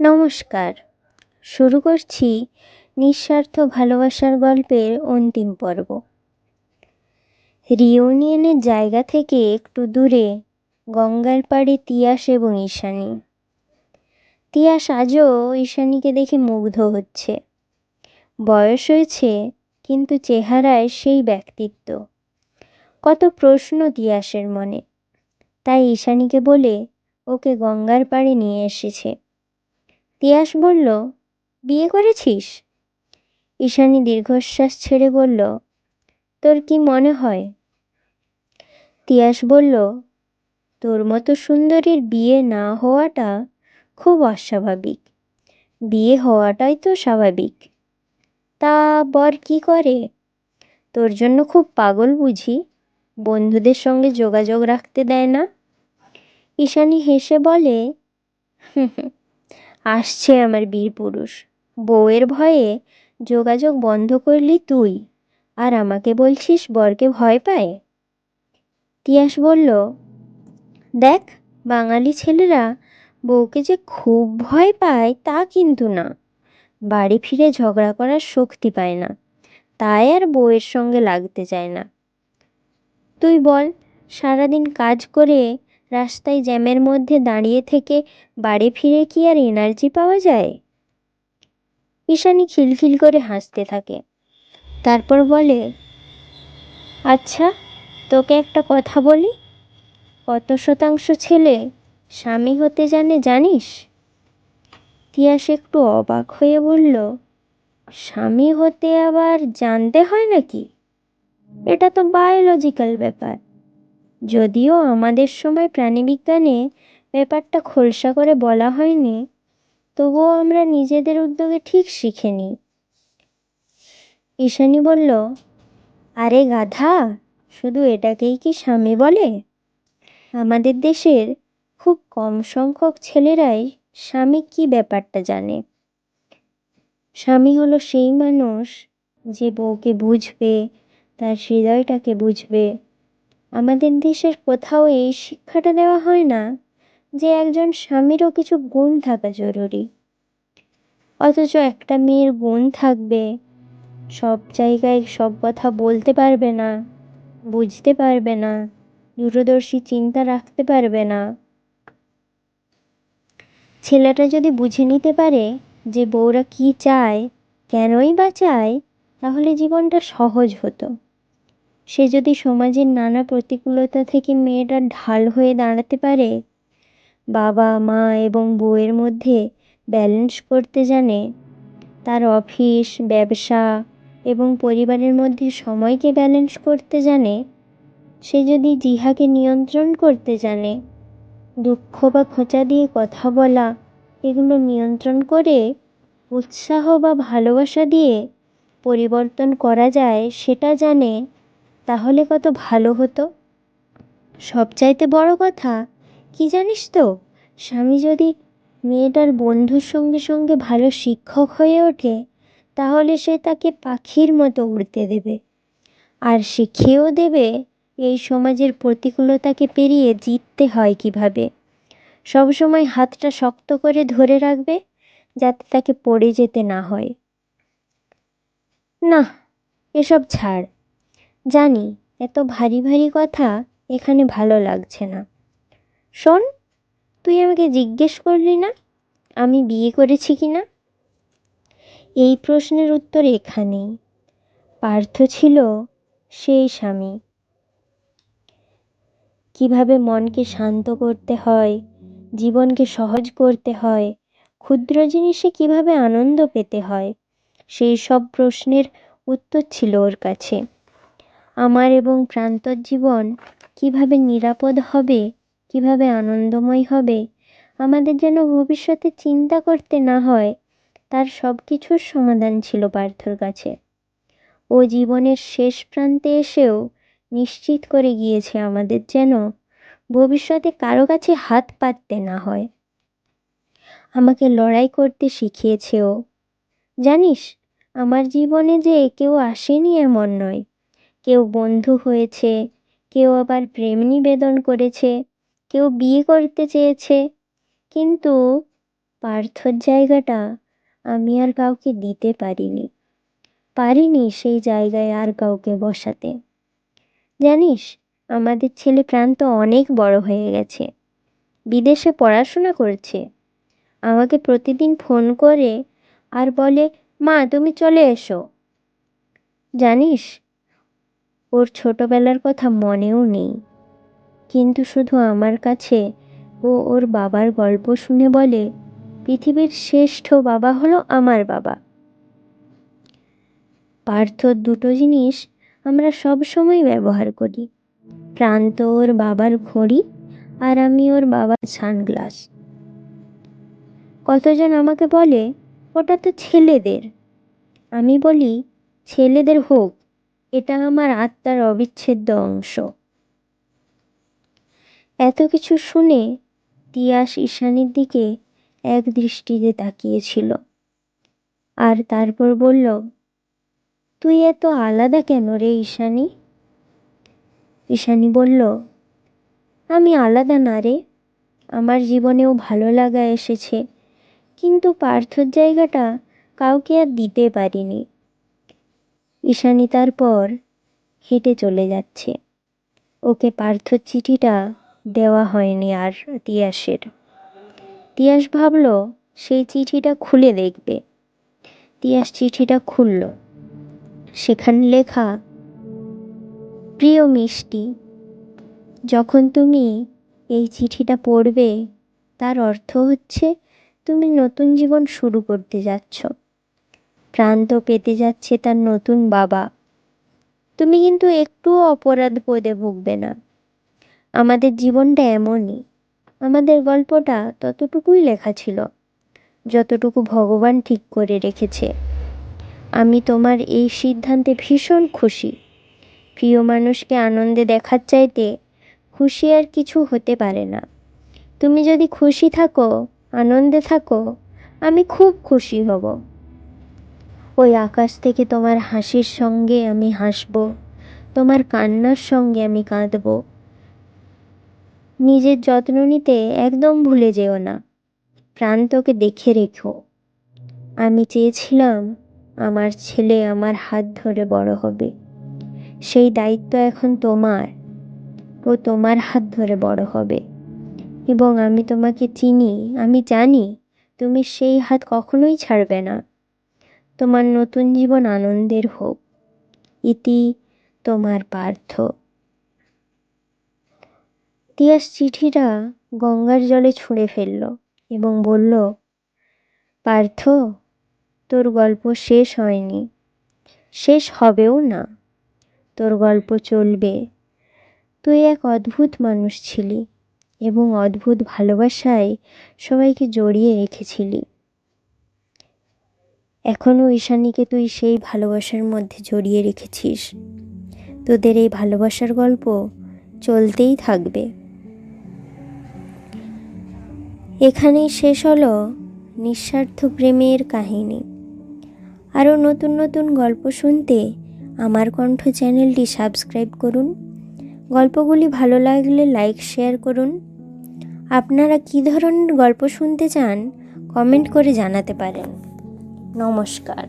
নমস্কার। শুরু করছি নিঃস্বার্থ ভালোবাসার গল্পের অন্তিম পর্ব। রিউনিয়নের জায়গা থেকে একটু দূরে গঙ্গার পাড়ে তিয়াস এবং ঈশানী। তিয়াস আজও ঈশানীকে দেখে মুগ্ধ হচ্ছে। বয়স হয়েছে, কিন্তু চেহারায় সেই ব্যক্তিত্ব। কত প্রশ্ন তিয়াসের মনে, তাই ঈশানীকে বলে ওকে গঙ্গার পাড়ে নিয়ে এসেছে। তিয়াস বলল, বিয়ে করেছিস? ঈশানী দীর্ঘশ্বাস ছেড়ে বলল, তোর কি মনে হয়? তিয়াস বলল, তোর মতো সুন্দরীর বিয়ে না হওয়াটা খুব অস্বাভাবিক। বিয়ে হওয়াটাই তো স্বাভাবিক। তা বর কি করে? তোর জন্য খুব পাগল বুঝি? বন্ধুদের সঙ্গে যোগাযোগ রাখতে দেয় না? ঈশানী হেসে বলে, আসছে আমার বীর পুরুষ। বউয়ের ভয়ে যোগাযোগ বন্ধ করলি তুই, আর আমাকে বলছিস বরকে ভয় পায়? তিয়াস বলল, দেখ, বাঙালি ছেলেরা বউকে যে খুব ভয় পায় তা কিন্তু না। বাড়ি ফিরে ঝগড়া করার শক্তি পায় না, তাই আর বউয়ের সঙ্গে লাগতে চায় না। তুই বল, সারাদিন কাজ করে রাস্তায় জ্যামের মধ্যে দাঁড়িয়ে থেকে বাড়ি ফিরে কি আর এনার্জি পাওয়া যায়? ঈশানী খিলখিল করে হাসতে থাকে, তারপর বলে, আচ্ছা, তোকে একটা কথা বলি, কত শতাংশ ছেলে স্বামী হতে জানে জানিস? তিয়াস একটু অবাক হয়ে বলল, স্বামী হতে আবার জানতে হয় নাকি? এটা তো বায়োলজিক্যাল ব্যাপার। যদিও আমাদের সময় প্রাণীবিজ্ঞানে ব্যাপারটা খোলসা করে বলা হয়নি, তবুও আমরা নিজেদের উদ্যোগে ঠিক শিখে নিই। ঈশানী বলল, আরে গাধা, শুধু এটাকেই কি স্বামী বলে? আমাদের দেশের খুব কম সংখ্যক ছেলেরাই স্বামী কি ব্যাপারটা জানে। স্বামী হলো সেই মানুষ যে বউকে বুঝবে, তার হৃদয়টাকে বুঝবে। আমাদের দেশের কোথাও এই শিক্ষাটা দেওয়া হয় না যে একজন স্বামীরও কিছু গুণ থাকা জরুরি। অথচ একটা মেয়ের গুণ থাকবে, সব জায়গায় সব কথা বলতে পারবে না, বুঝতে পারবে না, দূরদর্শী চিন্তা রাখতে পারবে না। ছেলেটা যদি বুঝে নিতে পারে যে বউরা কি চায়, কেনই বা চায়, তাহলে জীবনটা সহজ হতো। সে যদি সমাজের নানা প্রতিকূলতা থেকে মেয়েটার ঢাল হয়ে দাঁড়াতে পারে, বাবা মা এবং বউয়ের মধ্যে ব্যালেন্স করতে জানে, তার অফিস, ব্যবসা এবং পরিবারের মধ্যে সময়কে ব্যালেন্স করতে জানে, সে যদি জিহাকে নিয়ন্ত্রণ করতে জানে, দুঃখ বা খোঁচা দিয়ে কথা বলা এগুলো নিয়ন্ত্রণ করে উৎসাহ বা ভালোবাসা দিয়ে পরিবর্তন করা যায় সেটা জানে, তাহলে কত ভালো হতো। সবচাইতে বড় কথা কি জানিস তো, স্বামী যদি মেয়েটার বন্ধুর সঙ্গে সঙ্গে ভালো শিক্ষক হয়ে ওঠে, তাহলে সে তাকে পাখির মতো উড়তে দেবে, আর শিখিয়েও দেবে এই সমাজের প্রতিকূলতাকে পেরিয়ে জিততে হয় কিভাবে। সবসময় হাতটা শক্ত করে ধরে রাখবে, যাতে তাকে পড়ে যেতে না হয়। না, এসব ছাড়। জানি এত ভারী ভারী কথা এখানে ভালো লাগছে না। শোন, তুই আমাকে জিজ্ঞেস করলি না আমি বিয়ে করেছি কি না? এই প্রশ্নের উত্তর এখানেই। পার্থ ছিল সেই স্বামী। কিভাবে মনকে শান্ত করতে হয়, জীবনকে সহজ করতে হয়, ক্ষুদ্র জিনিসে কিভাবে আনন্দ পেতে হয়, সেই সব প্রশ্নের উত্তর ছিল ওর কাছে। আমার এবং প্রান্তর জীবন কিভাবে নিরাপদ হবে, কিভাবে আনন্দময় হবে, আমাদের যেন ভবিষ্যতে চিন্তা করতে না হয়, তার সব কিছুর সমাধান ছিল পার্থর কাছে। ও জীবনের শেষ প্রান্তে এসেও নিশ্চিত করে গিয়েছে আমাদের যেন ভবিষ্যতে কারো কাছে হাত পাততে না হয়। আমাকে লড়াই করতে শিখিয়েছে ও। জানিস, আমার জীবনে যে কেউ আসেনি এমন নয়। কেউ বন্ধু হয়েছে, কেউ আবার প্রেম নিবেদন করেছে, কেউ বিয়ে করতে চেয়েছে, কিন্তু পার্থর জায়গাটা আমি আর কাউকে দিতে পারিনি সেই জায়গায় আর কাউকে বসাতে। জানিস, আমাদের ছেলে প্রান্ত অনেক বড় হয়ে গেছে, বিদেশে পড়াশোনা করছে। আমাকে প্রতিদিন ফোন করে আর বলে, মা তুমি চলে এসো। জানিস, ওর ছোটবেলার কথা মনেও নেই, কিন্তু শুধু আমার কাছে ও ওর বাবার গল্প শুনে বলে, পৃথিবীর শ্রেষ্ঠ বাবা হলো আমার বাবা। পার্থর দুটো জিনিস আমরা সব সময় ব্যবহার করি, প্রান্ত ওর বাবার ঘড়ি আর আমি ওর বাবার সানগ্লাস। কতজন আমাকে বলে, ওটা তো ছেলেদের। আমি বলি, ছেলেদের হোক, এটা আমার আত্মার অবিচ্ছেদ্য অংশ। এত কিছু শুনে তিয়াস ঈশানীর দিকে এক দৃষ্টিতে তাকিয়েছিল, আর তারপর বলল, তুই এত আলাদা কেন রে ঈশানী? ঈশানী বলল, আমি আলাদা না রে, আমার জীবনেও ভালো লাগা এসেছে, কিন্তু পার্থর জায়গাটা কাউকে আর দিতে পারিনি। ঈশানী তারপর হেঁটে চলে যাচ্ছে। ওকে পার্থর চিঠিটা দেওয়া হয়নি আর তিয়াসের। তিয়াস ভাবল সেই চিঠিটা খুলে দেখবে। তিয়াস চিঠিটা খুলল। সেখানে লেখা, প্রিয় মিষ্টি, যখন তুমি এই চিঠিটা পড়বে তার অর্থ হচ্ছে তুমি নতুন জীবন শুরু করতে যাচ্ছ। প্রান্ত পেতে যাচ্ছে তার নতুন বাবা। তুমি কিন্তু একটুও অপরাধ বোধে ভুগবে না। আমাদের জীবনটা এমনই, আমাদের গল্পটা ততটুকুই লেখা ছিল যতটুকু ভগবান ঠিক করে রেখেছে। আমি তোমার এই সিদ্ধান্তে ভীষণ খুশি। প্রিয় মানুষকে আনন্দে দেখার চাইতে খুশি আর কিছু হতে পারে না। তুমি যদি খুশি থাকো, আনন্দে থাকো, আমি খুব খুশি হব। ওই আকাশ থেকে তোমার হাসির সঙ্গে আমি হাসব, তোমার কান্নার সঙ্গে আমি কাঁদব। নিজের যত্ন নিতে একদম ভুলে যেও না। প্রান্তকে দেখে রেখো। আমি চেয়েছিলাম আমার ছেলে আমার হাত ধরে বড় হবে, সেই দায়িত্ব এখন তোমার। ও তোমার হাত ধরে বড় হবে, এবং আমি তোমাকে চিনি, আমি জানি তুমি সেই হাত কখনোই ছাড়বে না। তোমার নতুন জীবন আনন্দের হোক। ইতি, তোমার পার্থ। তিয়াস চিঠিটা গঙ্গার জলে ছুঁড়ে ফেলল এবং বলল, পার্থ, তোর গল্প শেষ হয়নি, শেষ হবেও না। তোর গল্প চলবে। তুই এক অদ্ভুত মানুষ ছিলি এবং অদ্ভুত ভালোবাসায় সবাইকে জড়িয়ে রেখেছিলি। এখনও ঈশানীকে তুই সেই ভালোবাসার মধ্যে জড়িয়ে রেখেছিস। তোদের এই ভালোবাসার গল্প চলতেই থাকবে। এখানেই শেষ হলো নিঃস্বার্থ প্রেমের কাহিনী। আরও নতুন নতুন গল্প শুনতে আমার কণ্ঠ চ্যানেলটি সাবস্ক্রাইব করুন। গল্পগুলি ভালো লাগলে লাইক শেয়ার করুন। আপনারা কী ধরনের গল্প শুনতে চান কমেন্ট করে জানাতে পারেন। নমস্কার।